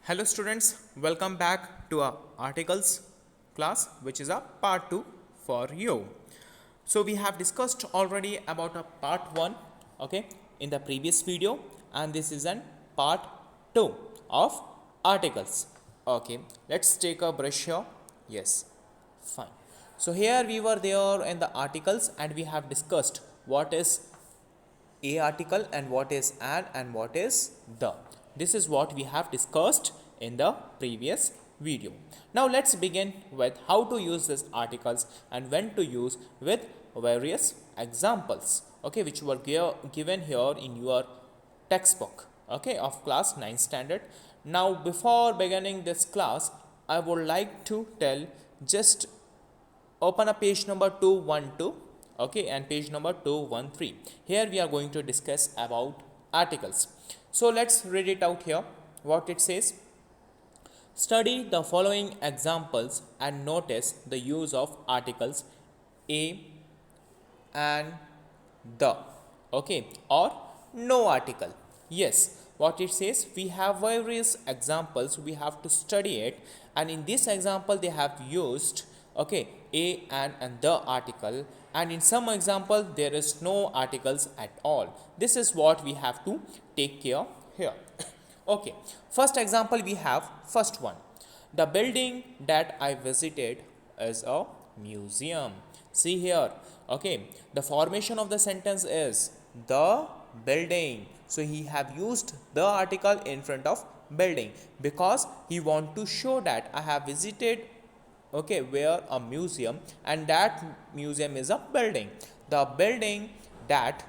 Hello students, welcome back to our articles class, which is a part 2 for you. So we have discussed already about a part 1, okay, in the previous video, and this is an part 2 of articles. Okay, let's take a brush here. Yes, fine. So here we were there in the articles and we have discussed what is a article and what is an and what is the. This is what we have discussed in the previous video. Now let's begin with how to use these articles and when to use with various examples, okay, which were given here in your textbook, okay, of class 9 standard. Now before beginning this class, I would like to tell, just open a page number 212, okay, and page number 213. Here we are going to discuss about articles. So let's read it out here. What it says: study the following examples and notice the use of articles a and the, okay, or no article. Yes, what it says, we have various examples, we have to study it, and in this example they have used, okay, a and the article, and in some example there is no articles at all. This is what we have to take care here. Okay, first example we have, first one: the building that I visited is a museum. See here, okay, the formation of the sentence is the building. So he have used the article in front of building because he want to show that I have visited, okay, where a museum, and that museum is a building. The building that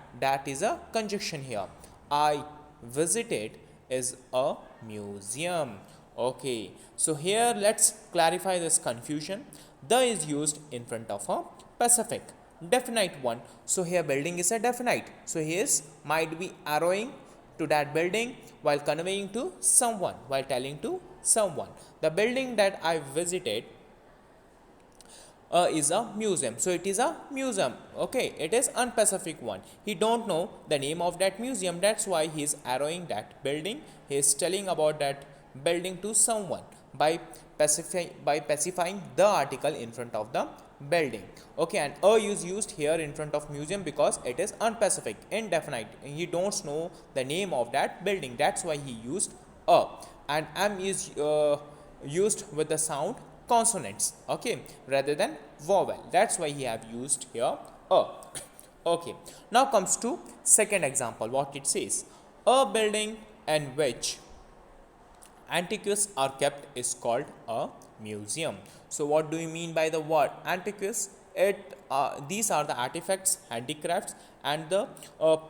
is a conjunction here. I visited is a museum. Okay, so here let's clarify this confusion. The is used in front of a specific definite one. So here building is a definite, so he is might be arrowing to that building while conveying to someone, while telling to someone. The building that I visited is a museum, so it is a museum, okay, it is unspecific one. He don't know the name of that museum, that's why he is arrowing that building. He is telling about that building to someone by specifying the article in front of the building, okay. And a is used here in front of museum because it is unspecific, indefinite. He don't know the name of that building, that's why he used a. And am is used with the sound consonants, okay, rather than vowel, that's why he have used here a. Okay, now comes to second example. What it says: a building in which antiques are kept is called a museum. So what do you mean by the word antiques? These are the artifacts, handicrafts, and the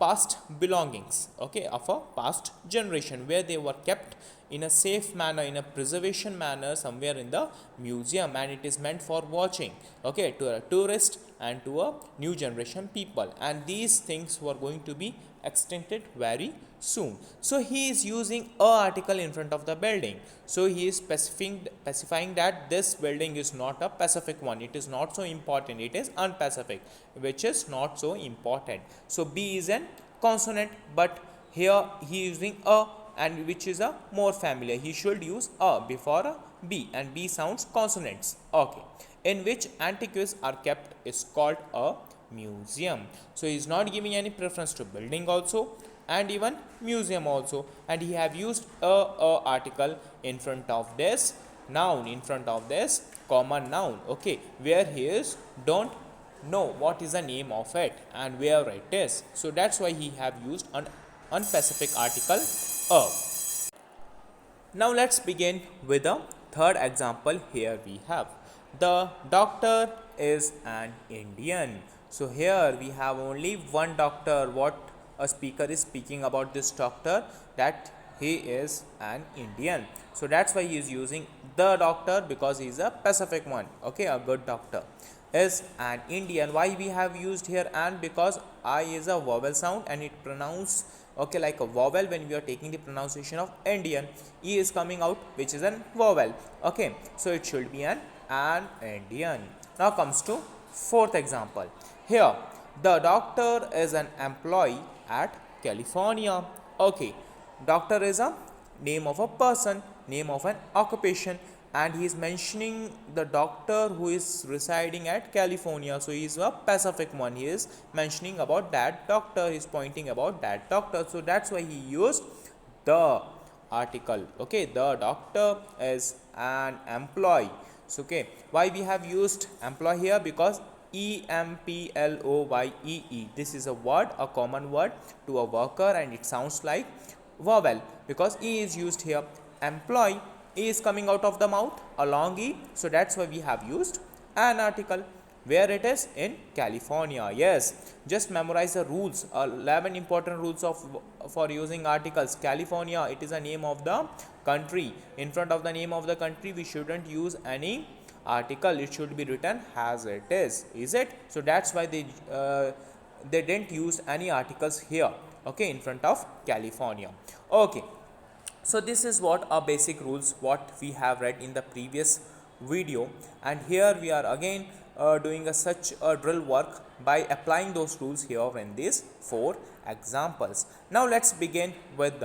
past belongings, okay, of a past generation, where they were kept in a safe manner, in a preservation manner, somewhere in the museum, and it is meant for watching, okay, to a tourist and to a new generation people, and these things were going to be extincted very soon. So he is using a article in front of the building. So he is specifying that this building is not a specific one, it is not so important, it is unspecific, which is not so important. So B is an consonant, but here he is using a, and which is a more familiar. He should use a before a B, and B sounds consonants, okay. In which antiques are kept is called a museum. So he is not giving any preference to building also and even museum also, and he have used a article in front of this noun, in front of this common noun, okay, where he is don't know what is the name of it and where it is. So that's why he have used an unspecific article a. Now let's begin with the third example. Here we have: the doctor is an Indian. So here we have only one doctor. What a speaker is speaking about this doctor, that he is an Indian. So that's why he is using the doctor, because he is a specific one, okay, a good doctor is an Indian. Why we have used here and? Because I is a vowel sound and it pronounced, okay, like a vowel when we are taking the pronunciation of Indian. E is coming out, which is an vowel, okay, so it should be an Indian. Now comes to fourth example. Here, the doctor is an employee at California, okay. Doctor is a name of a person, name of an occupation, and he is mentioning the doctor who is residing at California. So he is a Pacific one. He is mentioning about that doctor. He is pointing about that doctor. So that's why he used the article. Okay, the doctor is an employee. So okay, why we have used employee here? Because employee, this is a word, a common word to a worker, and it sounds like vowel because e is used here. Employee, e is coming out of the mouth, a long e, so that's why we have used an article. Where it is? In California. Yes, just memorize the rules, 11 important rules of for using articles. California, it is a name of the country. In front of the name of the country we shouldn't use any article, it should be written as it is it? So that's why they didn't use any articles here, okay, in front of California. Okay, so this is what our basic rules what we have read in the previous video, and here we are again doing such a drill work by applying those rules here in these 4 examples. Now let's begin with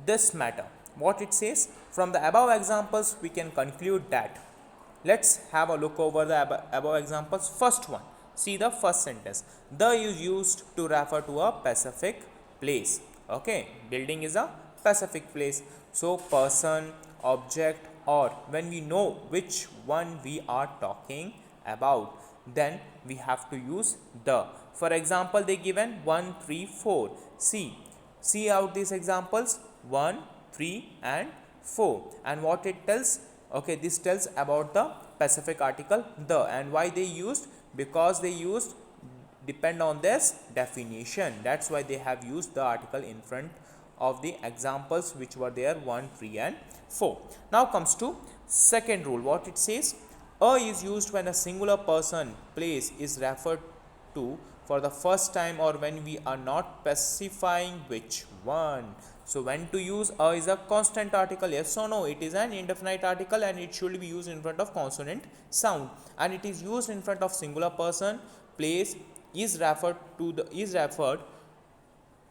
this matter. What it says, from the above examples we can conclude that. Let's have a look over the above examples. First one, see the first sentence. The is used to refer to a specific place. Okay, building is a specific place. So person, object, or when we know which one we are talking about, then we have to use the. For example, they given 1, 3, 4. See out these examples 1, 3 and 4, and what it tells. Okay, this tells about the specific article the, and why they used, because they used depend on this definition. That's why they have used the article in front of the examples which were there 1, 3 and 4. Now comes to second rule. What it says, a is used when a singular person, place is referred to for the first time or when we are not specifying which one. So when to use a is a constant article, yes or no? It is an indefinite article and it should be used in front of consonant sound, and it is used in front of singular person, place is referred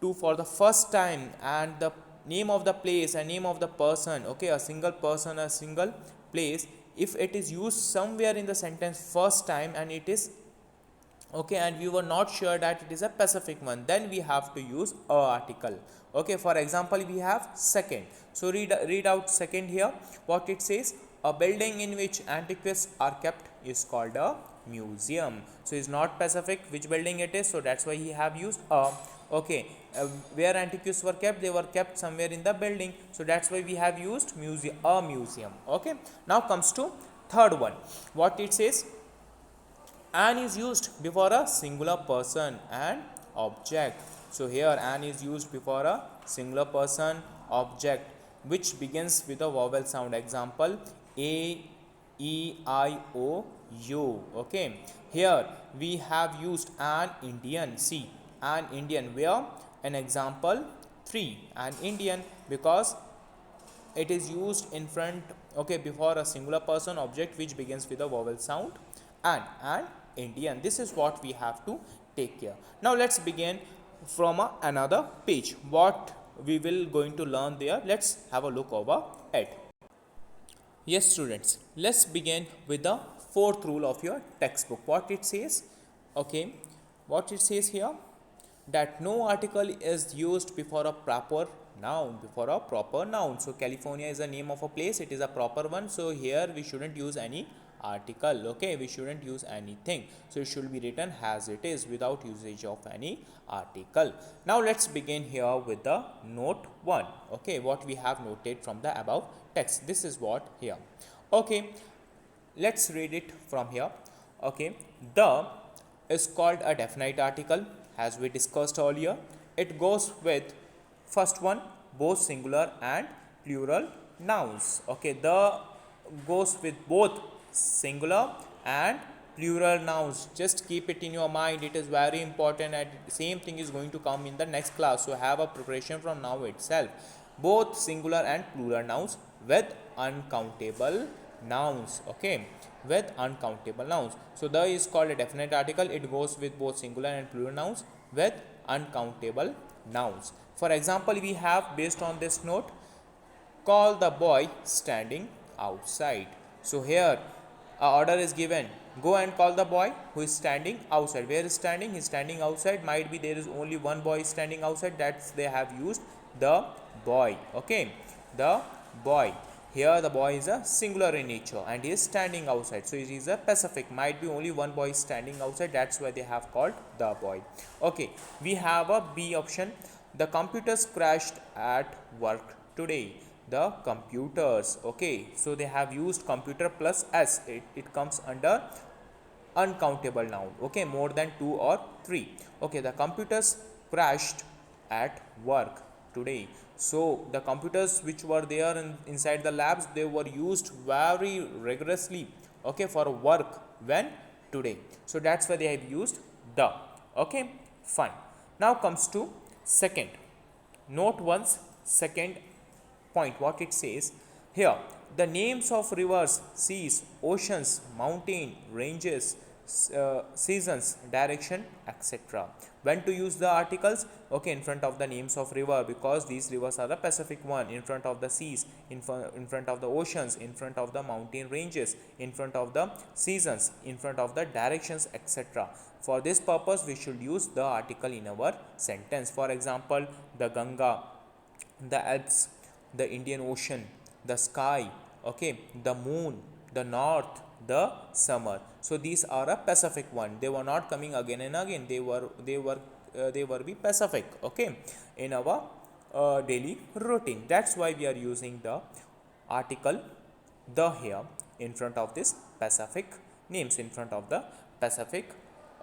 to for the first time, and the name of the place and name of the person. Okay, a single person, a single place, if it is used somewhere in the sentence first time and it is okay, and we were not sure that it is a specific one, then we have to use a article. Okay, for example, we have second. So read out second here. What it says, a building in which antiquities are kept is called a museum. So it's not specific which building it is, so that's why he have used a. Okay, where antiquities were kept, they were kept somewhere in the building, so that's why we have used a museum. Okay, now comes to third one. What it says, an is used before a singular person and object. So here an is used before a singular person, object, which begins with a vowel sound. Example, a, e, I, o, u. Okay, here we have used an Indian. See, an Indian, where? An example 3, an Indian, because it is used in front, okay, before a singular person, object which begins with a vowel sound, and Indian. This is what we have to take care. Now let's begin from another page. What we will going to learn there, let's have a look over it. Yes students, let's begin with the fourth rule of your textbook. What it says, okay, what it says here, that no article is used before a proper noun. So California is the name of a place, it is a proper one, so here we shouldn't use any article. Okay, we shouldn't use anything, so it should be written as it is without usage of any article. Now let's begin here with the note 1. Okay, what we have noted from the above text, this is what here. Okay, let's read it from here. Okay, the is called a definite article, as we discussed earlier. It goes with first one, both singular and plural nouns. Okay, the goes with both singular and plural nouns. Just keep it in your mind, it is very important, and same thing is going to come in the next class, so have a preparation from now itself. Both singular and plural nouns with uncountable nouns. Okay, with uncountable nouns. So the is called a definite article, it goes with both singular and plural nouns with uncountable nouns. For example, we have, based on this note, call the boy standing outside. So here a order is given, go and call the boy who is standing outside. Where is standing? He is standing outside. Might be there is only one boy standing outside, that's they have used the boy. Okay, the boy. Here the boy is a singular in nature and he is standing outside, so it is a specific. Might be only one boy is standing outside, that's why they have called the boy. Okay, we have a B option. The computers crashed at work today. The computers. Okay, so they have used computer plus s, it comes under uncountable noun. Okay, more than 2 or 3. Okay, the computers crashed at work today. So the computers which were there inside the labs, they were used very rigorously, okay, for work. When? Today. So that's why they have used the. Okay, fine. Now comes to second. Note once second point what it says here. The names of rivers, seas, oceans, mountain ranges, seasons, direction, etc. When to use the articles? Okay, in front of the names of river, because these rivers are the Pacific one. In front of the seas, in front of the oceans, in front of the mountain ranges, in front of the seasons, in front of the directions, etc. For this purpose we should use the article in our sentence. For example, the Ganga, the Alps, the Indian Ocean, the sky, okay, the moon, the north, the summer. So these are a Pacific one. They were not coming again and again. They were be Pacific, okay, in our daily routine. That's why we are using the article the here in front of this Pacific names, in front of the Pacific,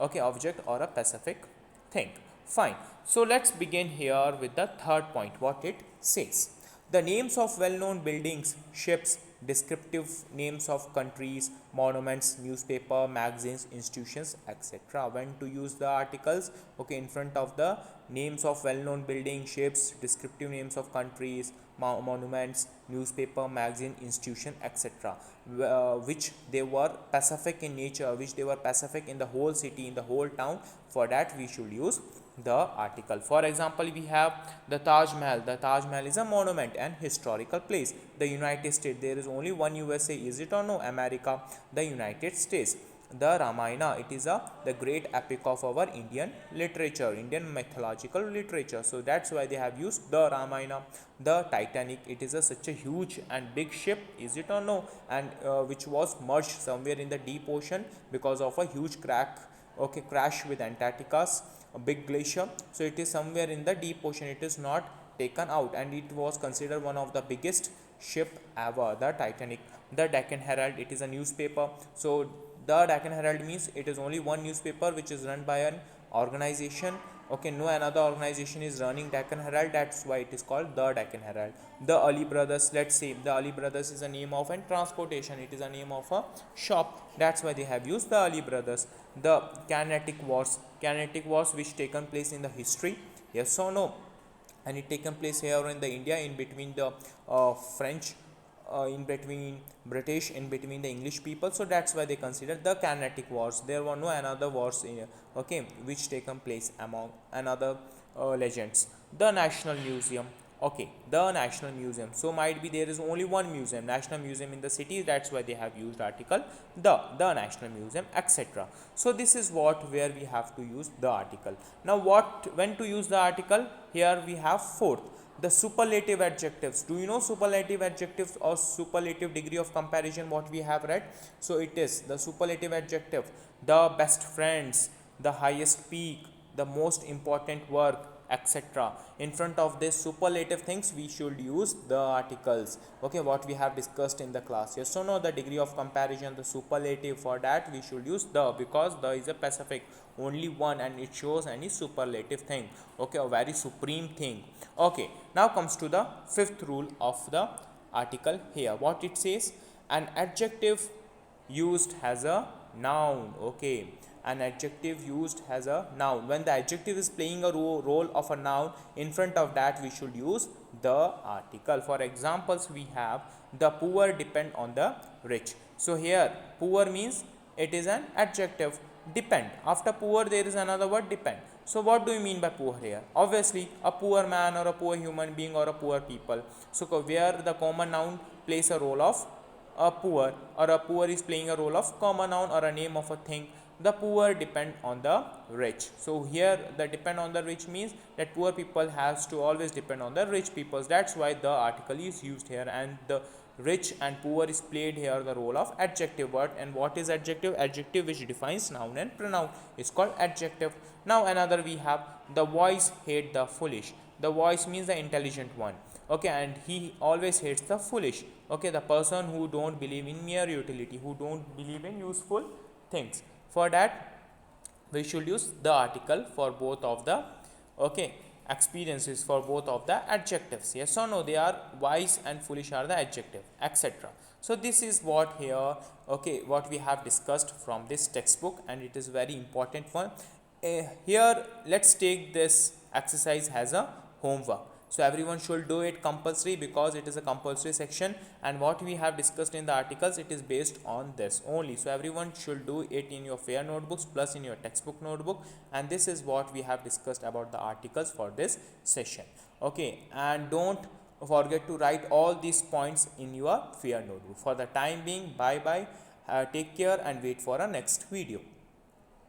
okay, object or a Pacific thing. Fine. So let's begin here with the third point. What it says: the names of well-known buildings, ships, descriptive names of countries, monuments, newspaper, magazines, institutions, etc. When to use the articles? Okay, in front of the names of well-known buildings, ships, descriptive names of countries, monuments, newspaper, magazine, institution, etc. Which they were Pacific in nature, which they were Pacific in the whole city, in the whole town. For that we should use the article. For example, we have the Taj Mahal. The Taj Mahal is a monument and historical place. The United States, there is only one USA, is it or no? America, the United States. The Ramayana, it is the great epic of our Indian literature, Indian mythological literature. So that's why they have used the Ramayana. The Titanic, it is such a huge and big ship, is it or no? And which was merged somewhere in the deep ocean because of a huge crash with Antarctica's a big glacier. So it is somewhere in the deep ocean, it is not taken out, and it was considered one of the biggest ship ever, the Titanic. The Deccan Herald, it is a newspaper. So the Deccan Herald means it is only one newspaper which is run by an organization. Okay, no another organization is running Deccan Herald, that's why it is called the Deccan Herald. The Ali Brothers, let's say the Ali Brothers is a name of a transportation, it is a name of a shop, that's why they have used the Ali Brothers. The Carnatic Wars which taken place in the history, yes or no? And it taken place here in the India, in between the French, in between British, in between the English people. So that's why they consider the Carnatic Wars. There were no another wars okay, which taken place among another legends. The National Museum. Okay, the National Museum. So might be there is only one museum, National Museum in the city. That's why they have used article the National Museum, etc. So this is what where we have to use the article. Now when to use the article? Here we have fourth, the superlative adjectives. Do you know superlative adjectives or superlative degree of comparison, what we have read? So it is the superlative adjective, the best friends, the highest peak, the most important work, etc. In front of this superlative things we should use the articles. Okay, what we have discussed in the class. Yes, so no, the degree of comparison, the superlative, for that we should use the, because the is a Pacific, only one, and it shows any superlative thing, okay, a very supreme thing. Okay, now comes to the fifth rule of the article here. What it says: an adjective used as a noun. Okay, an adjective used as a noun. When the adjective is playing a role of a noun, in front of that we should use the article. For examples, we have the poor depend on the rich. So here poor means it is an adjective. depend. After poor there is another word, depend. So what do you mean by poor here? Obviously a poor man or a poor human being or a poor people. So where the common noun plays a role of a poor, or a poor is playing a role of common noun or a name of a thing. The poor depend on the rich. So here the depend on the rich means that poor people has to always depend on the rich peoples. That's why the article is used here, and the rich and poor is played here the role of adjective word. And what is adjective? Adjective which defines noun and pronoun is called adjective. Now another we have the wise hate the foolish. The wise means the intelligent one, okay, and he always hates the foolish, okay, the person who don't believe in mere utility, who don't believe in useful things. For that we should use the article for both of the, okay, experiences for both of the adjectives. Yes or no? They are wise and foolish are the adjective, etc. So this is what here, okay, what we have discussed from this textbook, and it is very important one. Here let's take this exercise as a homework. So everyone should do it compulsory because it is a compulsory section, and what we have discussed in the articles, it is based on this only. So everyone should do it in your fair notebooks plus in your textbook notebook, and this is what we have discussed about the articles for this session. Okay, and don't forget to write all these points in your fair notebook. For the time being, bye bye, take care and wait for a next video.